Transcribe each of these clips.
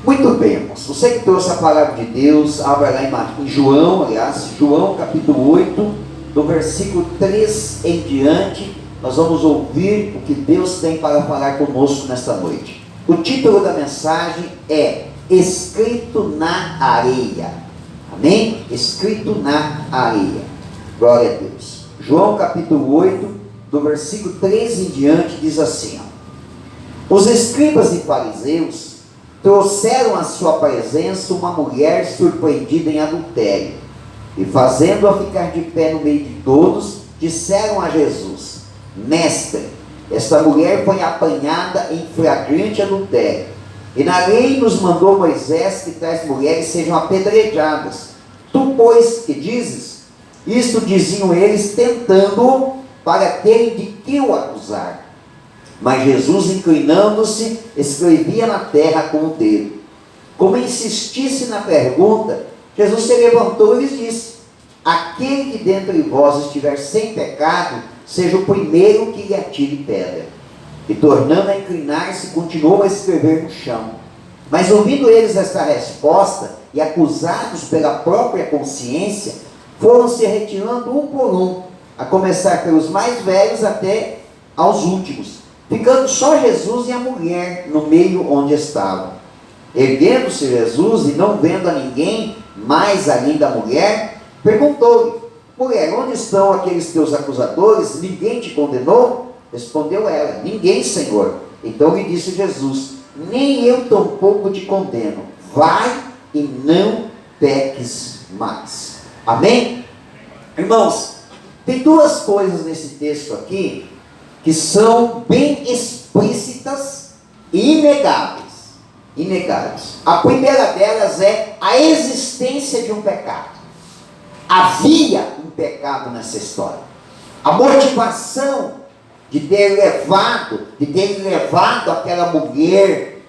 Muito bem, irmãos. Você que trouxe a palavra de Deus, abra lá em João, João capítulo 8, do versículo 3 em diante, nós vamos ouvir o que Deus tem para falar conosco nesta noite. O título da mensagem é Escrito na Areia. Amém? Escrito na areia. Glória a Deus. João capítulo 8, do versículo 3 em diante, diz assim: Os escribas e fariseus trouxeram à sua presença uma mulher surpreendida em adultério, e fazendo-a ficar de pé no meio de todos, disseram a Jesus: Mestre, esta mulher foi apanhada em flagrante adultério, e na lei nos mandou Moisés que tais mulheres sejam apedrejadas. Tu, pois, que dizes? Isto diziam eles, tentando-o para terem de que o acusar. Mas Jesus, inclinando-se, escrevia na terra com o dedo. Como insistisse na pergunta, Jesus se levantou e lhes disse: Aquele que dentre vós estiver sem pecado, seja o primeiro que lhe atire pedra. E tornando a inclinar-se, continuou a escrever no chão. Mas ouvindo eles esta resposta, e acusados pela própria consciência, foram se retirando um por um, a começar pelos mais velhos até aos últimos, ficando só Jesus e a mulher no meio onde estavam. Erguendo-se Jesus e não vendo a ninguém mais além da mulher, perguntou-lhe: Mulher, onde estão aqueles teus acusadores? Ninguém te condenou? Respondeu ela: Ninguém, Senhor. Então lhe disse Jesus: Nem eu tampouco te condeno. Vai e não peques mais. Amém? Irmãos, tem duas coisas nesse texto aqui que são bem explícitas e inegáveis. A primeira delas é a existência de um pecado. Havia um pecado nessa história. A motivação de ter levado aquela mulher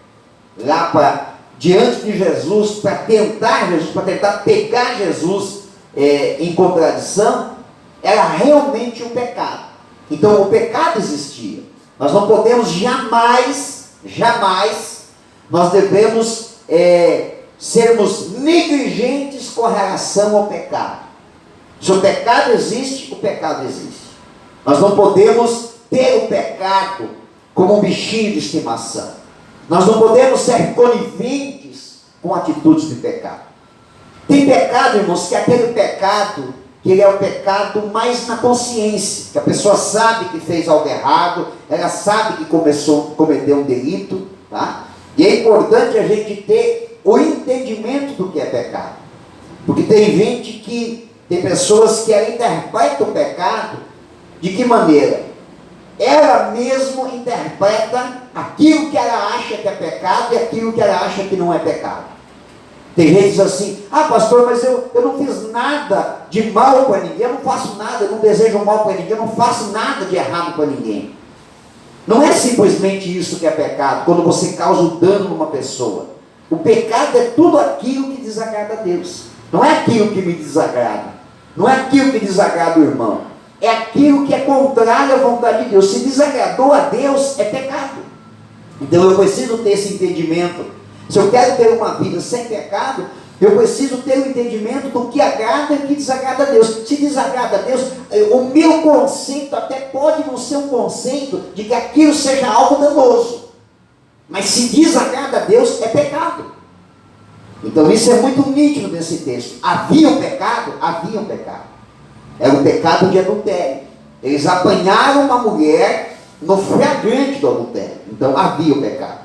lá diante de Jesus, para tentar pegar Jesus em contradição, era realmente um pecado. Então o pecado existia. Nós não podemos jamais, nós devemos sermos negligentes com relação ao pecado. Se o pecado existe, o pecado existe. Nós não podemos ter o pecado como um bichinho de estimação. Nós não podemos ser coniventes com atitudes de pecado. Tem pecado, irmãos, que é aquele pecado que ele é o pecado mais na consciência, que a pessoa sabe que fez algo errado, ela sabe que cometeu um delito, tá? E é importante a gente ter o entendimento do que é pecado, porque tem pessoas que ela interpretam o pecado de que maneira? Ela mesmo interpreta aquilo que ela acha que é pecado e aquilo que ela acha que não é pecado. Tem gente que diz assim: pastor, mas eu não fiz nada de mal para ninguém, eu não faço nada, eu não desejo mal para ninguém, eu não faço nada de errado para ninguém. Não é simplesmente isso que é pecado, quando você causa o dano numa pessoa. O pecado é tudo aquilo que desagrada a Deus. Não é aquilo que me desagrada, não é aquilo que desagrada o irmão, é aquilo que é contrário à vontade de Deus. Se desagradou a Deus, é pecado. Então eu preciso ter esse entendimento. Se eu quero ter uma vida sem pecado, eu preciso ter o entendimento do que agrada e o que desagrada a Deus. Se desagrada a Deus, o meu conceito até pode não ser um conceito de que aquilo seja algo danoso, mas se desagrada a Deus, é pecado. Então isso é muito nítido nesse texto. Havia um pecado. Era o pecado de adultério. Eles apanharam uma mulher no flagrante do adultério. Então havia o pecado.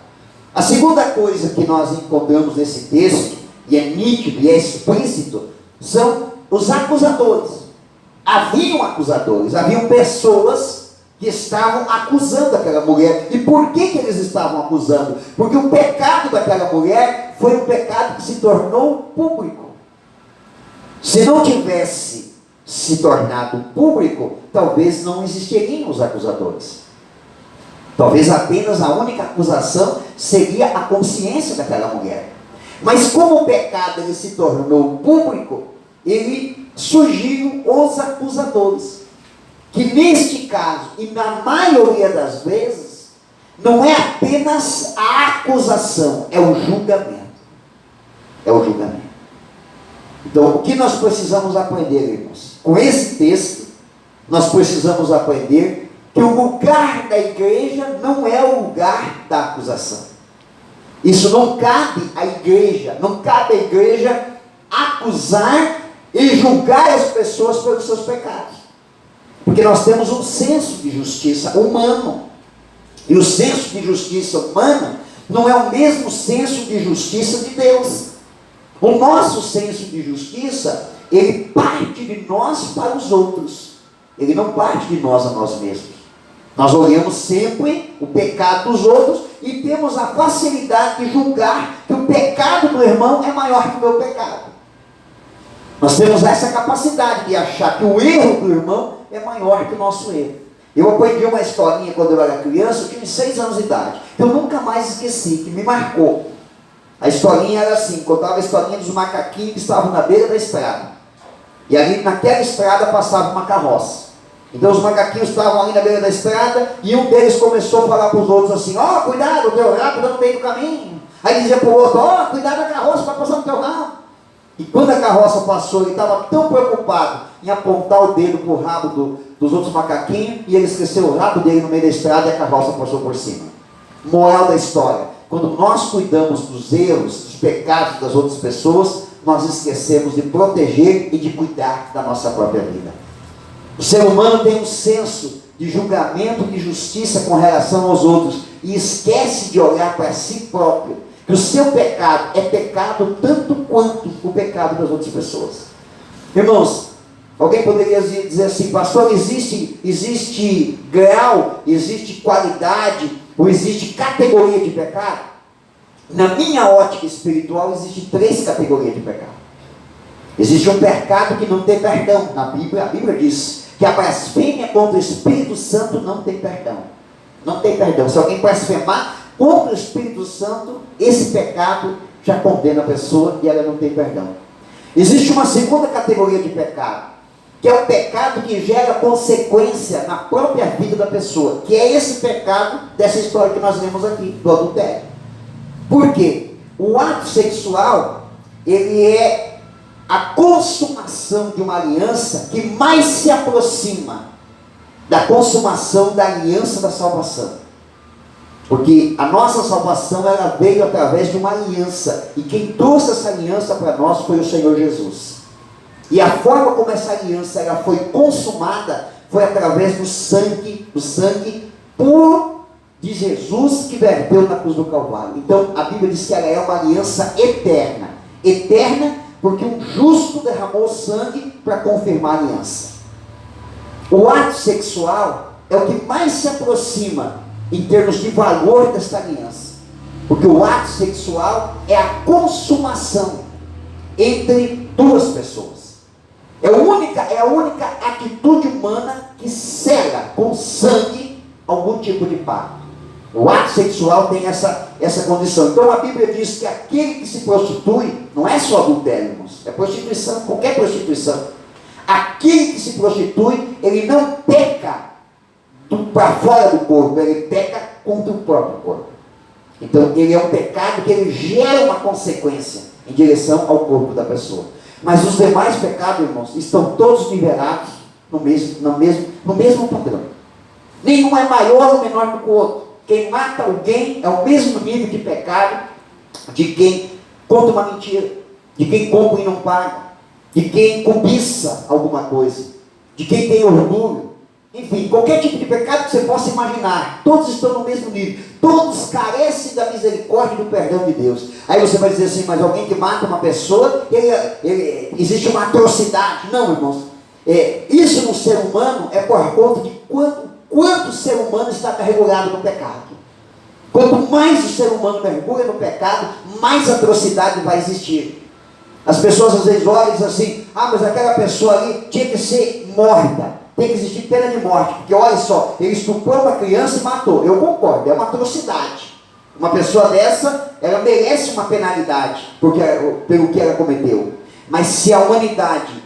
A segunda coisa que nós encontramos nesse texto, e é nítido e é explícito, são os acusadores. Haviam acusadores, haviam pessoas que estavam acusando aquela mulher. E por que eles estavam acusando? Porque o pecado daquela mulher foi um pecado que se tornou público. Se não tivesse se tornado público, talvez não existiriam os acusadores. Talvez apenas a única acusação seria a consciência daquela mulher. Mas como o pecado ele se tornou público, surgiram os acusadores. Que neste caso, e na maioria das vezes, não é apenas a acusação, é o julgamento. é o julgamento. Então, o que nós precisamos aprender, irmãos? Com esse texto, nós precisamos aprender que o lugar da igreja não é o lugar da acusação. Isso não cabe à igreja, não cabe à igreja acusar e julgar as pessoas pelos seus pecados. Porque nós temos um senso de justiça humano. E o senso de justiça humana não é o mesmo senso de justiça de Deus. O nosso senso de justiça, ele parte de nós para os outros. Ele não parte de nós a nós mesmos. Nós olhamos sempre o pecado dos outros e temos a facilidade de julgar que o pecado do irmão é maior que o meu pecado. Nós temos essa capacidade de achar que o erro do irmão é maior que o nosso erro. Eu aprendi uma historinha quando eu era criança, eu tinha 6 anos de idade. Eu nunca mais esqueci, que me marcou. A historinha era assim, contava a historinha dos macaquinhos que estavam na beira da estrada. E ali naquela estrada passava uma carroça. Então os macaquinhos estavam ali na beira da estrada e um deles começou a falar para os outros assim: ó, cuidado, o teu rabo está no meio do caminho. Aí dizia para o outro: ó, cuidado da carroça para passar no teu rabo. E quando a carroça passou, ele estava tão preocupado em apontar o dedo para o rabo dos outros macaquinhos, e ele esqueceu o rabo dele no meio da estrada e a carroça passou por cima. Moral da história: quando nós cuidamos dos erros, dos pecados das outras pessoas, nós esquecemos de proteger e de cuidar da nossa própria vida. O ser humano tem um senso de julgamento, de justiça com relação aos outros, e esquece de olhar para si próprio, que o seu pecado é pecado tanto quanto o pecado das outras pessoas. Irmãos, alguém poderia dizer assim: pastor, existe grau, existe qualidade, ou existe categoria de pecado? Na minha ótica espiritual, existe 3 categorias de pecado. Existe um pecado que não tem perdão. Na Bíblia, a Bíblia diz que a blasfêmia contra o Espírito Santo não tem perdão. Não tem perdão. Se alguém blasfemar contra o Espírito Santo, esse pecado já condena a pessoa e ela não tem perdão. Existe uma segunda categoria de pecado, que é o pecado que gera consequência na própria vida da pessoa, que é esse pecado dessa história que nós lemos aqui, do adultério. Por quê? O ato sexual, ele é a consumação de uma aliança que mais se aproxima da consumação da aliança da salvação. Porque a nossa salvação, ela veio através de uma aliança, e quem trouxe essa aliança para nós foi o Senhor Jesus. E a forma como essa aliança ela foi consumada foi através do sangue puro de Jesus que verteu na cruz do Calvário. Então a Bíblia diz que ela é uma aliança eterna. Eterna porque um justo derramou sangue para confirmar a aliança. O ato sexual é o que mais se aproxima em termos de valor desta aliança, porque o ato sexual é a consumação entre 2 pessoas. É a única atitude humana que cega com sangue algum tipo de pacto. O ato sexual tem essa condição. Então a Bíblia diz que aquele que se prostitui, não é só adultério, irmãos, é prostituição, qualquer prostituição. Aquele que se prostitui, ele não peca para fora do corpo, ele peca contra o próprio corpo. Então ele é um pecado que ele gera uma consequência em direção ao corpo da pessoa. Mas os demais pecados, irmãos, estão todos nivelados no mesmo padrão. Nenhum é maior ou menor do que o outro. Quem mata alguém é o mesmo nível de pecado de quem conta uma mentira, de quem compra e não paga, de quem cobiça alguma coisa, de quem tem orgulho. Enfim, qualquer tipo de pecado que você possa imaginar, todos estão no mesmo nível, todos carecem da misericórdia e do perdão de Deus. Aí você vai dizer assim: mas alguém que mata uma pessoa, existe uma atrocidade. Não, irmãos, isso no ser humano é por conta de quanto o ser humano está mergulhado no pecado. Quanto mais o ser humano mergulha no pecado, mais atrocidade vai existir. As pessoas às vezes olham e dizem assim: ah, mas aquela pessoa ali tinha que ser morta, tem que existir pena de morte, porque olha só, ele estuprou uma criança e matou. Eu concordo, é uma atrocidade. Uma pessoa dessa, ela merece uma penalidade pelo que ela cometeu. Mas se a humanidade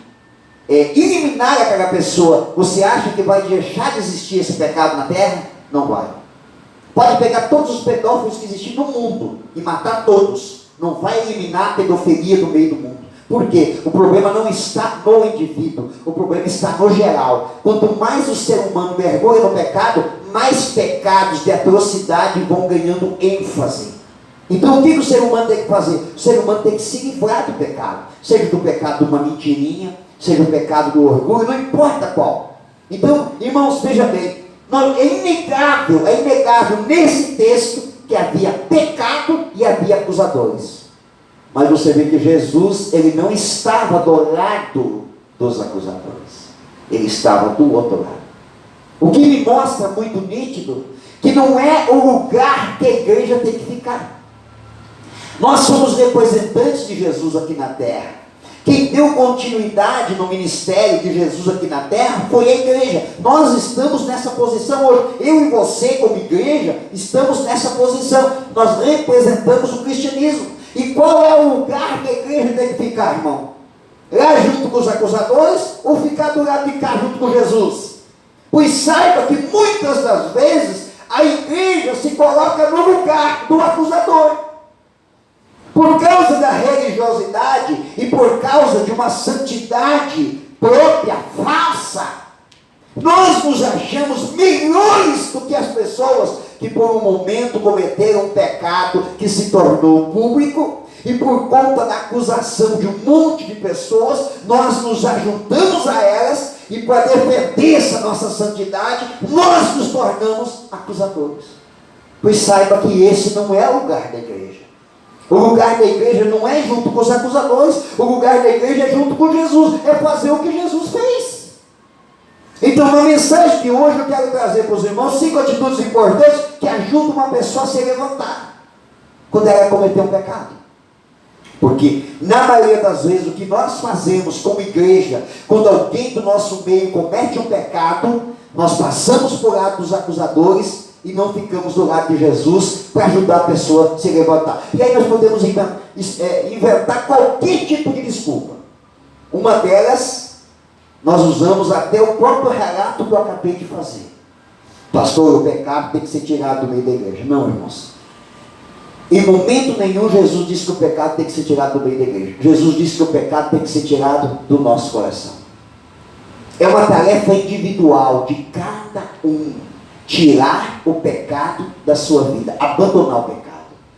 eliminar aquela pessoa, você acha que vai deixar de existir esse pecado na terra? Não vai. Pode pegar todos os pedófilos que existem no mundo e matar todos. não vai eliminar a pedofilia do meio do mundo. Por quê? O problema não está no indivíduo, o problema está no geral. Quanto mais o ser humano mergulha no pecado, mais pecados de atrocidade vão ganhando ênfase. Então o que o ser humano tem que fazer? O ser humano tem que se livrar do pecado. Seja do pecado de uma mentirinha, seja do pecado do orgulho, não importa qual. Então, irmãos, veja bem, é inegável nesse texto que havia pecado e havia acusadores. Mas você vê que Jesus, ele não estava do lado dos acusadores. Ele estava do outro lado. O que me mostra muito nítido, que não é o lugar que a igreja tem que ficar. Nós somos representantes de Jesus aqui na terra. Quem deu continuidade no ministério de Jesus aqui na terra foi a igreja. Nós estamos nessa posição hoje. Eu e você, como igreja, estamos nessa posição. Nós representamos o cristianismo. E qual é o lugar que a igreja tem que ficar, irmão? Lá junto com os acusadores ou ficar do lado de cá junto com Jesus? Pois saiba que muitas das vezes a igreja se coloca no lugar do acusador. Por causa da religiosidade e por causa de uma santidade própria, falsa, nós nos achamos melhores do que as pessoas que por um momento cometeram um pecado que se tornou público, e por conta da acusação de um monte de pessoas, nós nos ajuntamos a elas, e para defender essa nossa santidade, nós nos tornamos acusadores. Pois saiba que esse não é o lugar da igreja. O lugar da igreja não é junto com os acusadores, o lugar da igreja é junto com Jesus, é fazer o que Jesus fez. Então, na mensagem de hoje, eu quero trazer para os irmãos 5 atitudes importantes que ajudam uma pessoa a se levantar quando ela cometer um pecado. Porque, na maioria das vezes, o que nós fazemos como igreja, quando alguém do nosso meio comete um pecado, nós passamos por lado dos acusadores e não ficamos do lado de Jesus para ajudar a pessoa a se levantar. E aí nós podemos inventar qualquer tipo de desculpa. Uma delas, nós usamos até o próprio relato que eu acabei de fazer. Pastor, o pecado tem que ser tirado do meio da igreja. Não, irmãos. Em momento nenhum Jesus disse que o pecado tem que ser tirado do meio da igreja. Jesus disse que o pecado tem que ser tirado do nosso coração. É uma tarefa individual de cada um. Tirar o pecado da sua vida. Abandonar o pecado.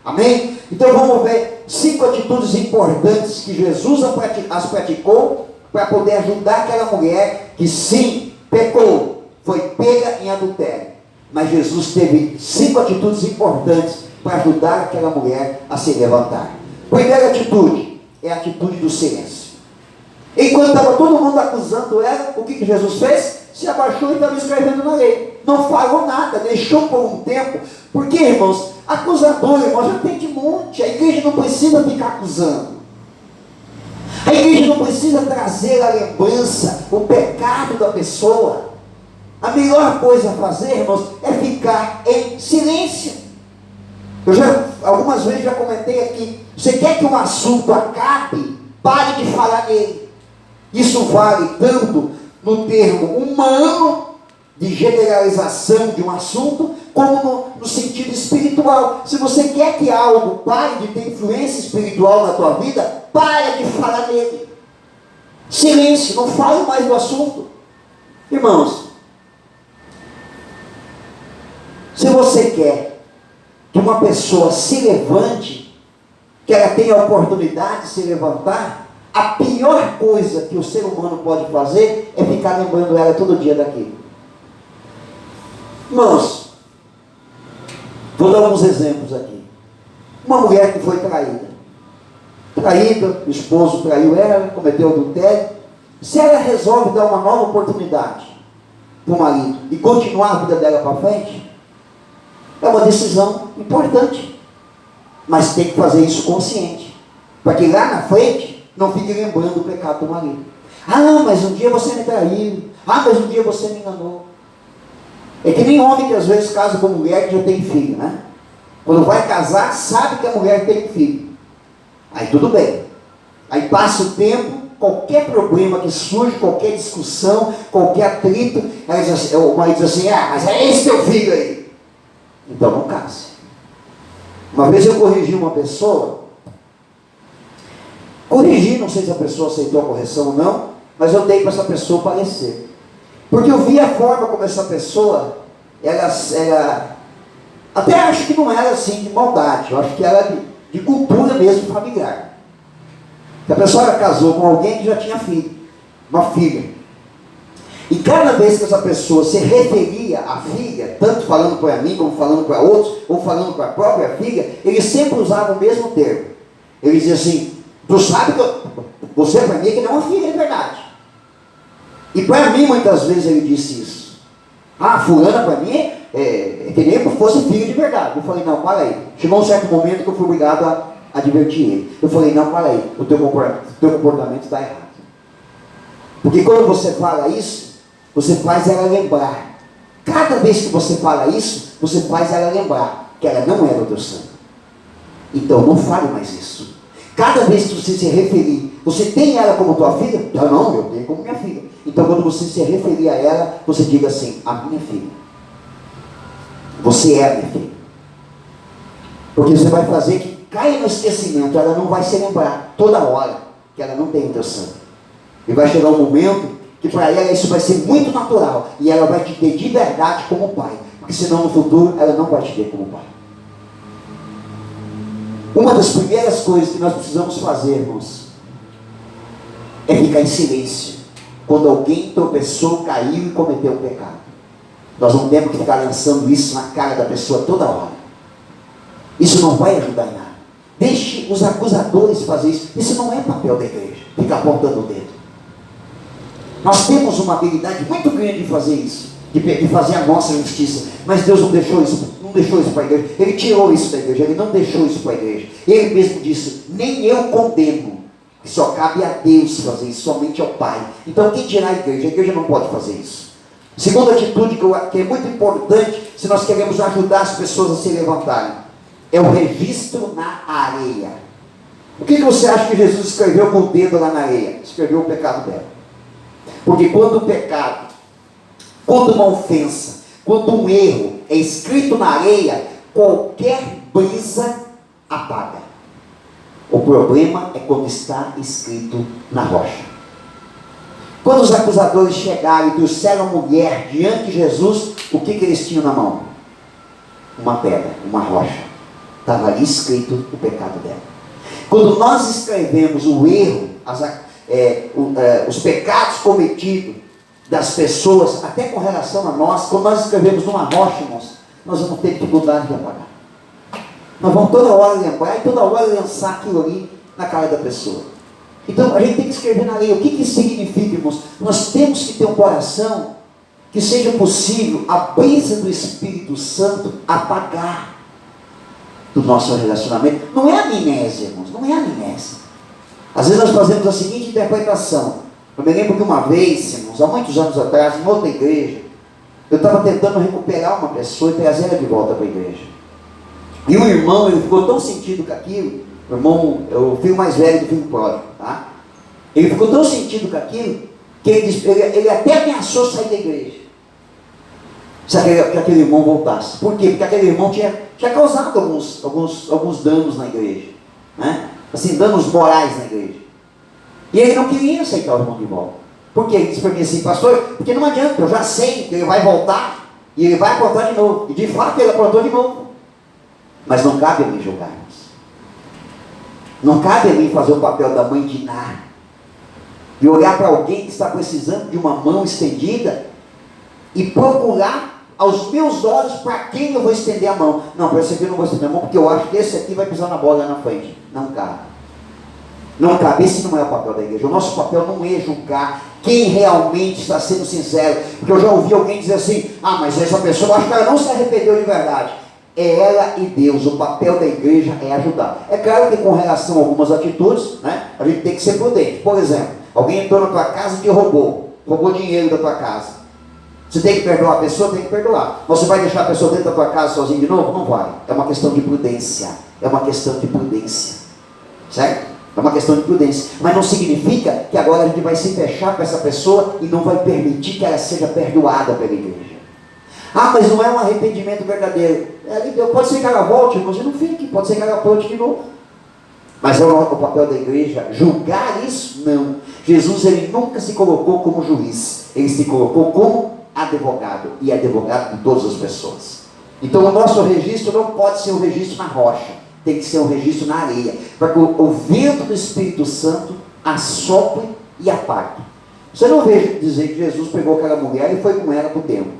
Amém? Então vamos ver 5 atitudes importantes que Jesus as praticou para poder ajudar aquela mulher que sim, pecou, foi pega em adultério. Mas Jesus teve 5 atitudes importantes para ajudar aquela mulher a se levantar. Primeira atitude é a atitude do silêncio. Enquanto estava todo mundo acusando ela, o que Jesus fez? Se abaixou e estava escrevendo na lei. Não falou nada, deixou por um tempo. Porque, irmãos, acusador, irmãos, já tem de monte. A igreja não precisa ficar acusando. A igreja não precisa trazer a lembrança, o pecado da pessoa. A melhor coisa a fazer, irmãos, é ficar em silêncio. Eu algumas vezes já comentei aqui. Você quer que um assunto acabe? Pare de falar nele. Isso vale tanto no termo humano, de generalização de um assunto, como no sentido espiritual. Se você quer que algo pare de ter influência espiritual na tua vida, pare de falar nele. Silêncio, não fale mais do assunto. Irmãos, se você quer que uma pessoa se levante, que ela tenha a oportunidade de se levantar, a pior coisa que o ser humano pode fazer é ficar lembrando ela todo dia daquilo. Irmãos, vou dar alguns exemplos aqui. Uma mulher que foi traída, o esposo traiu ela, cometeu adultério. Se ela resolve dar uma nova oportunidade para o marido e continuar a vida dela para frente, é uma decisão importante, mas tem que fazer isso consciente, para que lá na frente não fique lembrando o pecado do marido. Ah, mas um dia você me traiu. Ah, mas um dia você me enganou. É que nem homem que às vezes casa com mulher que já tem filho, né? Quando vai casar, sabe que a mulher tem filho. Aí tudo bem. Aí passa o tempo, qualquer problema que surge, qualquer discussão, qualquer atrito, o marido diz assim, ah, mas é esse teu filho aí. Então não case. Uma vez eu corrigi uma pessoa, corrigi, não sei se a pessoa aceitou a correção ou não, mas eu dei para essa pessoa parecer. Porque eu vi a forma como essa pessoa, ela até acho que não era assim de maldade, eu acho que era de cultura mesmo familiar. Que a pessoa casou com alguém que já tinha filho, uma filha. E cada vez que essa pessoa se referia à filha, tanto falando para mim, como falando para outros, ou falando para a própria filha, ele sempre usava o mesmo termo. Ele dizia assim: tu sabe que você para mim é que não é uma filha de verdade. E para mim muitas vezes ele disse isso. Ah, fulana para mim é que nem se fosse filho de verdade. Eu falei: não, para aí. Chegou um certo momento que eu fui obrigado a advertir ele. Eu falei: não, para aí, o teu comportamento está errado. Porque quando você fala isso, você faz ela lembrar. Cada vez que você fala isso, você faz ela lembrar que ela não era o teu sangue. Então não fale mais isso. Cada vez que você se referir, você tem ela como tua filha? Não, eu tenho como minha filha. Então quando você se referir a ela, você diga assim: a minha filha. Você é a minha filha. Porque você vai fazer que caia no esquecimento, ela não vai se lembrar toda hora que ela não tem o teu sangue. E vai chegar um momento que para ela isso vai ser muito natural. E ela vai te ter de verdade como pai. Porque senão no futuro ela não vai te ter como pai. Uma das primeiras coisas que nós precisamos fazer, irmãos, é ficar em silêncio quando alguém tropeçou, caiu e cometeu um pecado. Nós não temos que ficar lançando isso na cara da pessoa toda hora. Isso não vai ajudar em nada. Deixe os acusadores fazer isso. Isso não é papel da igreja, ficar apontando o dedo. Nós temos uma habilidade muito grande de fazer isso, de fazer a nossa justiça. Mas Deus não deixou isso para a igreja. Ele tirou isso da igreja, Ele não deixou isso para a igreja. Ele mesmo disse: nem eu condeno. Só cabe a Deus fazer isso, somente ao Pai. Então quem dirá a igreja? A igreja não pode fazer isso. Segunda atitude que é muito importante, se nós queremos ajudar as pessoas a se levantarem, é o registro na areia. O que você acha que Jesus escreveu com o dedo lá na areia? Escreveu o pecado dela. Porque quando o pecado, quando uma ofensa, quando um erro é escrito na areia, qualquer brisa apaga. O problema é quando está escrito na rocha. Quando os acusadores chegaram e trouxeram a mulher diante de Jesus, o que eles tinham na mão? Uma pedra, uma rocha. Estava ali escrito o pecado dela. Quando nós escrevemos o erro, os pecados cometidos das pessoas, até com relação a nós, quando nós escrevemos numa rocha, irmãos, nós vamos ter dificuldade de apagar. Nós vamos toda hora lembrar e toda hora lançar aquilo ali na cara da pessoa. Então a gente tem que escrever na areia. O que isso significa, irmãos? Nós temos que ter um coração que seja possível a brisa do Espírito Santo apagar do nosso relacionamento. Não é amnésia, irmãos, não é amnésia. Às vezes nós fazemos a seguinte interpretação. Eu me lembro que uma vez, irmãos, há muitos anos atrás, em outra igreja, eu estava tentando recuperar uma pessoa e trazer ela de volta para a igreja. E o irmão, ele ficou tão sentido com aquilo, o irmão, o filho mais velho do filho pródigo, tá? Ele ficou tão sentido com aquilo, que ele até ameaçou sair da igreja. Se aquele irmão voltasse. Por quê? Porque aquele irmão tinha causado alguns danos na igreja, né? Assim, danos morais na igreja. E ele não queria aceitar o irmão de volta. Por quê? Ele disse para mim assim: pastor, porque não adianta, eu já sei que ele vai voltar, e ele vai aprontar de novo. E de fato ele aprontou de novo. Mas não cabe a mim julgarmos. Não cabe a mim fazer o papel da mãe de Ná, e olhar para alguém que está precisando de uma mão estendida, e procurar aos meus olhos para quem eu vou estender a mão. Não, para esse aqui eu não vou estender a mão, porque eu acho que esse aqui vai pisar na bola lá na frente. Não cabe. Não cabe, esse não é o papel da igreja. O nosso papel não é julgar quem realmente está sendo sincero. Porque eu já ouvi alguém dizer assim: ah, mas essa pessoa, eu acho que ela não se arrependeu de verdade. É ela e Deus. O papel da igreja é ajudar. É claro que com relação a algumas atitudes, né, a gente tem que ser prudente. Por exemplo, alguém entrou na tua casa e te roubou dinheiro da tua casa. Você tem que perdoar a pessoa? Tem que perdoar. Você vai deixar a pessoa dentro da tua casa sozinha de novo? Não vai. É uma questão de prudência. É uma questão de prudência. Certo? É uma questão de prudência. Mas não significa que agora a gente vai se fechar para essa pessoa e não vai permitir que ela seja perdoada pela igreja. Ah, mas não é um arrependimento verdadeiro. Pode ser que ela volte, mas não fique. Pode ser que ela volte de novo. Mas é o papel da igreja julgar isso? Não. Jesus, ele nunca se colocou como juiz. Ele se colocou como advogado. E advogado de todas as pessoas. Então o nosso registro não pode ser um registro na rocha. Tem que ser um registro na areia. Para que o vento do Espírito Santo assople e aparte. Você não vê dizer que Jesus pegou aquela mulher e foi com ela para o templo.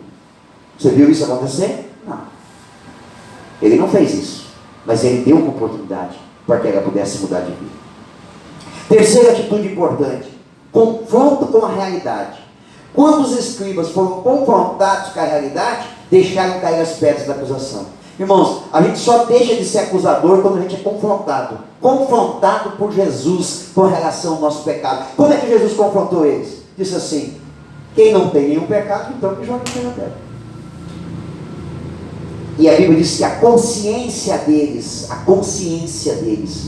Você viu isso acontecer? Não. Ele não fez isso. Mas ele deu uma oportunidade para que ela pudesse mudar de vida. Terceira atitude importante: confronto com a realidade. Quando os escribas foram confrontados com a realidade, deixaram cair as pedras da acusação. Irmãos, a gente só deixa de ser acusador quando a gente é confrontado. Confrontado por Jesus com relação ao nosso pecado. Como é que Jesus confrontou eles? Disse assim: quem não tem nenhum pecado, então que joga na pedra. E a Bíblia diz que a consciência deles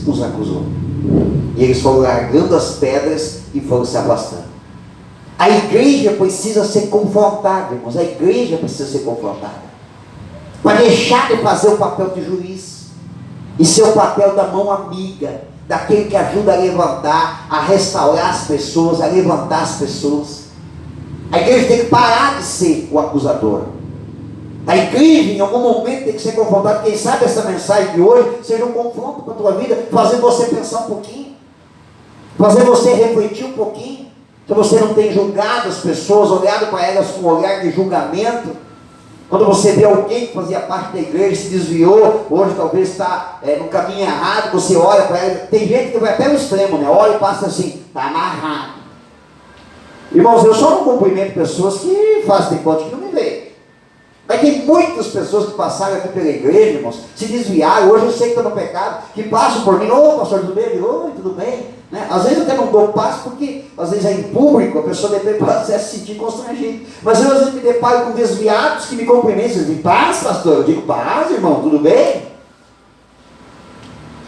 os acusou. E eles foram largando as pedras e foram se afastando. A igreja precisa ser confrontada, irmãos. A igreja precisa ser confrontada. Para deixar de fazer o papel de juiz e ser o papel da mão amiga, daquele que ajuda a levantar, a restaurar as pessoas, a levantar as pessoas. A igreja tem que parar de ser o acusador. A igreja em algum momento tem que ser confrontada. Quem sabe essa mensagem de hoje seja um confronto com a tua vida, fazer você pensar um pouquinho, fazer você refletir um pouquinho. Se você não tem julgado as pessoas, olhado para elas com um olhar de julgamento, quando você vê alguém que fazia parte da igreja, se desviou, hoje talvez está no caminho errado, você olha para ela. Tem gente que vai até no extremo, né? Olha e passa assim, está amarrado. Irmãos, eu só não cumprimento pessoas que fazem de conta que não me veem. Mas tem muitas pessoas que passaram aqui pela igreja, irmãos, se desviaram. Hoje eu sei que estão no pecado, que passam por mim: ô pastor, tudo bem? Oi, tudo bem? Né? Às vezes eu até não dou passo, porque às vezes é em público, a pessoa depende pode se sentir constrangido. Mas eu às vezes me deparo com desviados que me cumprimentam. Você diz: paz, pastor? Eu digo: paz, irmão, tudo bem?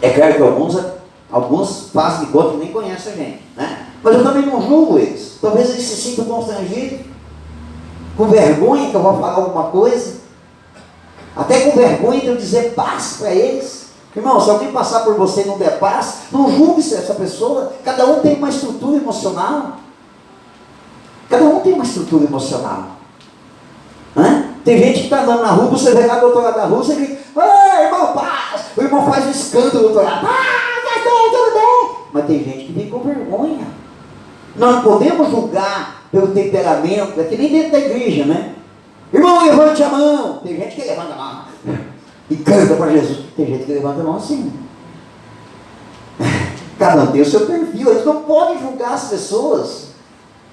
É claro que alguns fazem de conta que nem conhecem a gente, né? Mas eu também não julgo eles. Talvez eles se sintam constrangidos, com vergonha que eu vou falar alguma coisa, até com vergonha de eu dizer paz para eles. Irmão, se alguém passar por você e não der paz, não julgue essa pessoa. Cada um tem uma estrutura emocional. Cada um tem uma estrutura emocional. Tem gente que está andando na rua, você vê lá do outro lado da rua, você grita: ô irmão, paz! O irmão faz um escândalo do outro lado: paz, tudo bem. Mas tem gente que vem com vergonha. Nós não podemos julgar pelo temperamento, é que nem dentro da igreja, né? Irmão, levante a mão. Tem gente que levanta a mão e canta para Jesus. Tem gente que levanta a mão assim. Cada um tem o seu perfil. Eles não podem julgar as pessoas.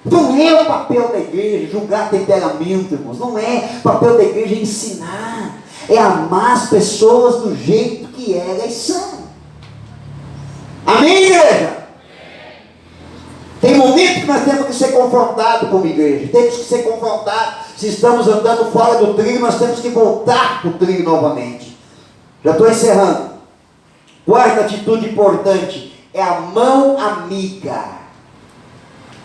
Não é o papel da igreja julgar temperamento, irmãos. Não é. O papel da igreja é ensinar, é amar as pessoas do jeito que elas são. Amém, igreja? Tem momento que nós temos que ser confrontados como igreja. Temos que ser confrontados. Se estamos andando fora do trilho, nós temos que voltar para o trilho novamente. Já estou encerrando. Quarta atitude importante é a mão amiga.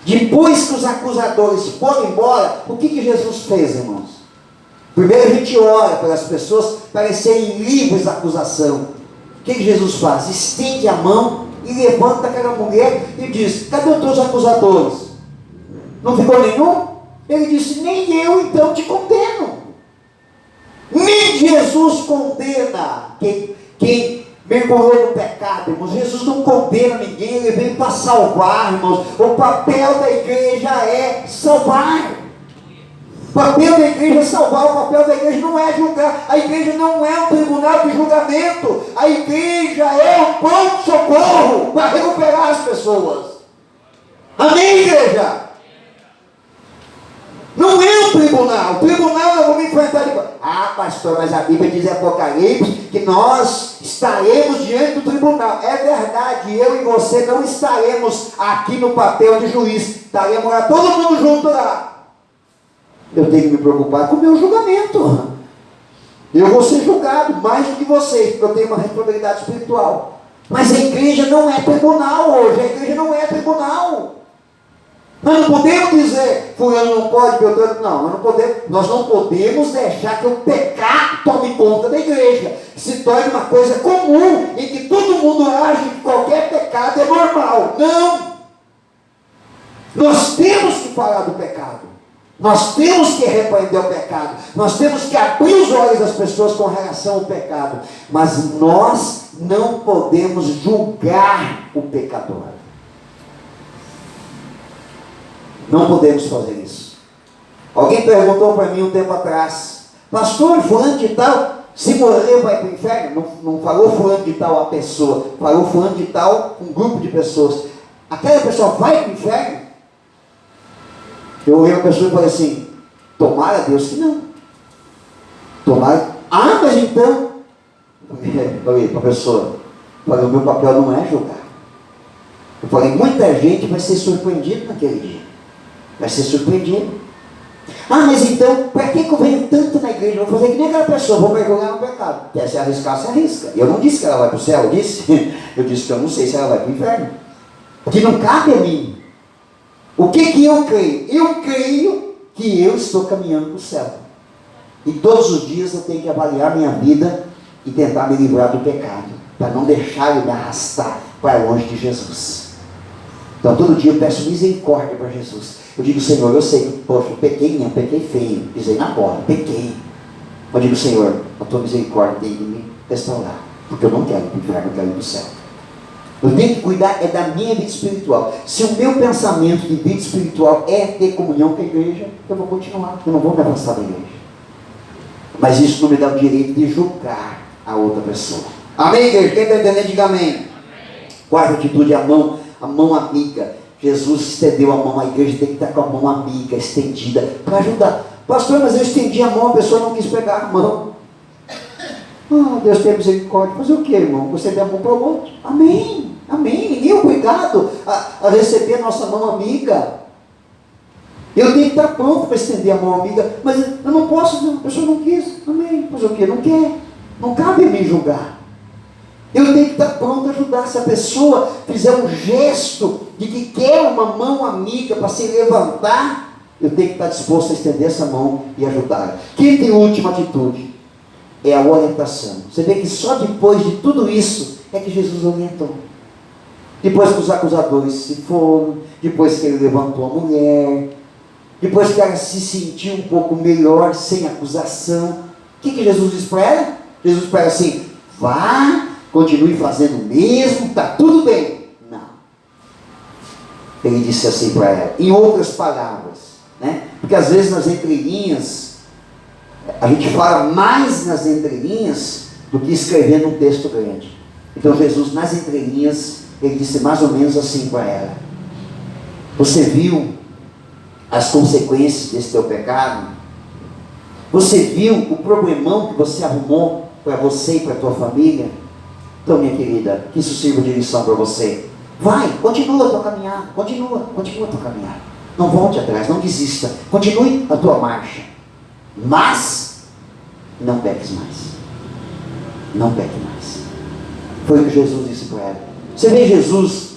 Depois que os acusadores foram embora, o que Jesus fez, irmãos? Primeiro a gente ora pelas pessoas para serem livres da acusação. O que Jesus faz? Estende a mão e levanta aquela mulher e diz: cadê os teus acusadores? Não ficou nenhum? Ele disse: nem eu então te condeno. Nem Jesus condena quem mergulhou no pecado, irmãos. Jesus não condena ninguém, ele veio para salvar, irmãos. O papel da igreja é salvar. O papel da igreja é salvar. O papel da igreja não é julgar. A igreja não é um tribunal de julgamento. A igreja é um pronto-socorro para recuperar as pessoas. Amém, igreja? Não é um tribunal. O tribunal eu vou me enfrentar depois. Ah, pastor, mas a Bíblia diz em Apocalipse que nós estaremos diante do tribunal. É verdade, eu e você não estaremos aqui no papel de juiz. Estaremos lá, todo mundo junto lá. Eu tenho que me preocupar com o meu julgamento. Eu vou ser julgado mais do que vocês, porque eu tenho uma responsabilidade espiritual. Mas a igreja não é tribunal hoje. A igreja não é tribunal. Nós não podemos dizer, fulano não pode, Beltrano não. Nós não podemos deixar que o pecado tome conta da igreja. Se torne uma coisa comum, em que todo mundo acha que qualquer pecado é normal. Não! Nós temos que falar do pecado. Nós temos que repreender o pecado. Nós temos que abrir os olhos das pessoas com relação ao pecado. Mas nós não podemos julgar o pecador. Não podemos fazer isso. Alguém perguntou para mim um tempo atrás: pastor, fulano de tal, se morrer vai para o inferno? Não falou fulano de tal a pessoa, falou fulano de tal um grupo de pessoas. Aquela pessoa vai para o inferno? Eu ouvi uma pessoa e falei assim: tomara a Deus que não. Tomara. Ah, mas então. Falei para a pessoa: falei, o meu papel não é julgar. Eu falei, muita gente vai ser surpreendido naquele dia. Vai ser surpreendido. Ah, mas então, para que eu venho tanto na igreja? Eu vou fazer que nem aquela pessoa, vou mergulhar no pecado. Quer se arriscar, se arrisca. Eu não disse que ela vai para o céu, eu disse que eu não sei se ela vai para o inferno. Porque não cabe a mim. O que eu creio? Eu creio que eu estou caminhando para o céu. E todos os dias eu tenho que avaliar minha vida e tentar me livrar do pecado, para não deixar ele me arrastar para longe de Jesus. Então todo dia eu peço misericórdia para Jesus. Eu digo, Senhor, eu sei que, poxa, eu pequei feio, pisei na bola, pequei. Eu digo, Senhor, a tua misericórdia tem que me restaurar, porque eu não quero ir para o inferno, eu quero ir para o céu. Eu tenho que cuidar da minha vida espiritual. Se o meu pensamento de vida espiritual é ter comunhão com a igreja, eu vou continuar, eu não vou me afastar da igreja. Mas isso não me dá o direito de julgar a outra pessoa. Amém, igreja? Quem está entendendo, diga amém. Quarta atitude é a mão amiga. Jesus estendeu a mão, a igreja tem que estar com a mão amiga, estendida, para ajudar. Pastor, mas eu estendi a mão, a pessoa não quis pegar a mão. Ah, Deus tem misericórdia. Fazer o que, irmão? Você der a mão para o outro. Amém, amém. Ninguém é obrigado a receber a nossa mão amiga. Eu tenho que estar pronto para estender a mão amiga, mas eu não posso, a pessoa não quis. Amém. Fazer o que? Não quer. Não cabe a mim julgar. Eu tenho que estar pronto a ajudar. Se a pessoa fizer um gesto de que quer uma mão amiga para se levantar, eu tenho que estar disposto a estender essa mão e ajudar. Quinta e última atitude é a orientação. Você vê que só depois de tudo isso é que Jesus orientou. Depois que os acusadores se foram, depois que ele levantou a mulher, depois que ela se sentiu um pouco melhor, sem acusação, o que Jesus diz para ela? Jesus diz para ela assim: vá, continue fazendo o mesmo, está tudo bem. Não. Ele disse assim para ela, em outras palavras, né? Porque às vezes nas entrelinhas, a gente fala mais nas entrelinhas do que escrevendo um texto grande. Então Jesus, nas entrelinhas, ele disse mais ou menos assim para ela: você viu as consequências desse teu pecado? Você viu o problemão que você arrumou para você e para a tua família? Então, minha querida, que isso sirva de lição para você. Vai, continua a tua caminhada, continua a tua caminhada. Não volte atrás, não desista, continue a tua marcha. Mas, não peques mais. Não peque mais. Foi o que Jesus disse para ela. Você vê Jesus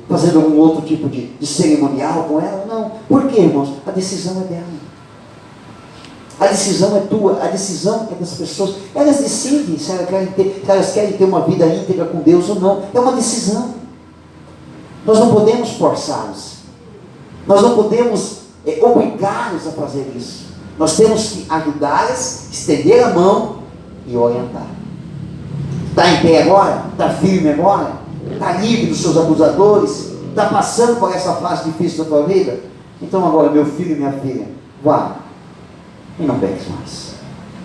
fazendo algum outro tipo de cerimonial com ela? Não. Por quê, irmãos? A decisão é dela. A decisão é tua, a decisão é das pessoas. Elas decidem se elas querem ter uma vida íntegra com Deus ou não. É uma decisão. Nós não podemos forçá-los. Nós não podemos obrigá-los a fazer isso. Nós temos que ajudá-las, estender a mão e orientar. Está em pé agora? Está firme agora? Está livre dos seus acusadores? Está passando por essa fase difícil da tua vida? Então agora, meu filho e minha filha, vá. E não peques mais.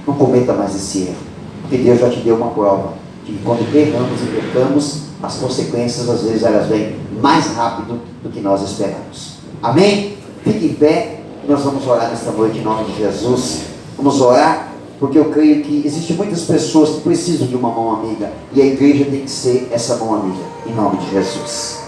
Não cometa mais esse erro. Porque Deus já te deu uma prova de que quando erramos e pecamos, as consequências às vezes elas vêm mais rápido do que nós esperamos. Amém? Fique em pé. Nós vamos orar nesta noite em nome de Jesus. Vamos orar, porque eu creio que existem muitas pessoas que precisam de uma mão amiga. E a igreja tem que ser essa mão amiga. Em nome de Jesus.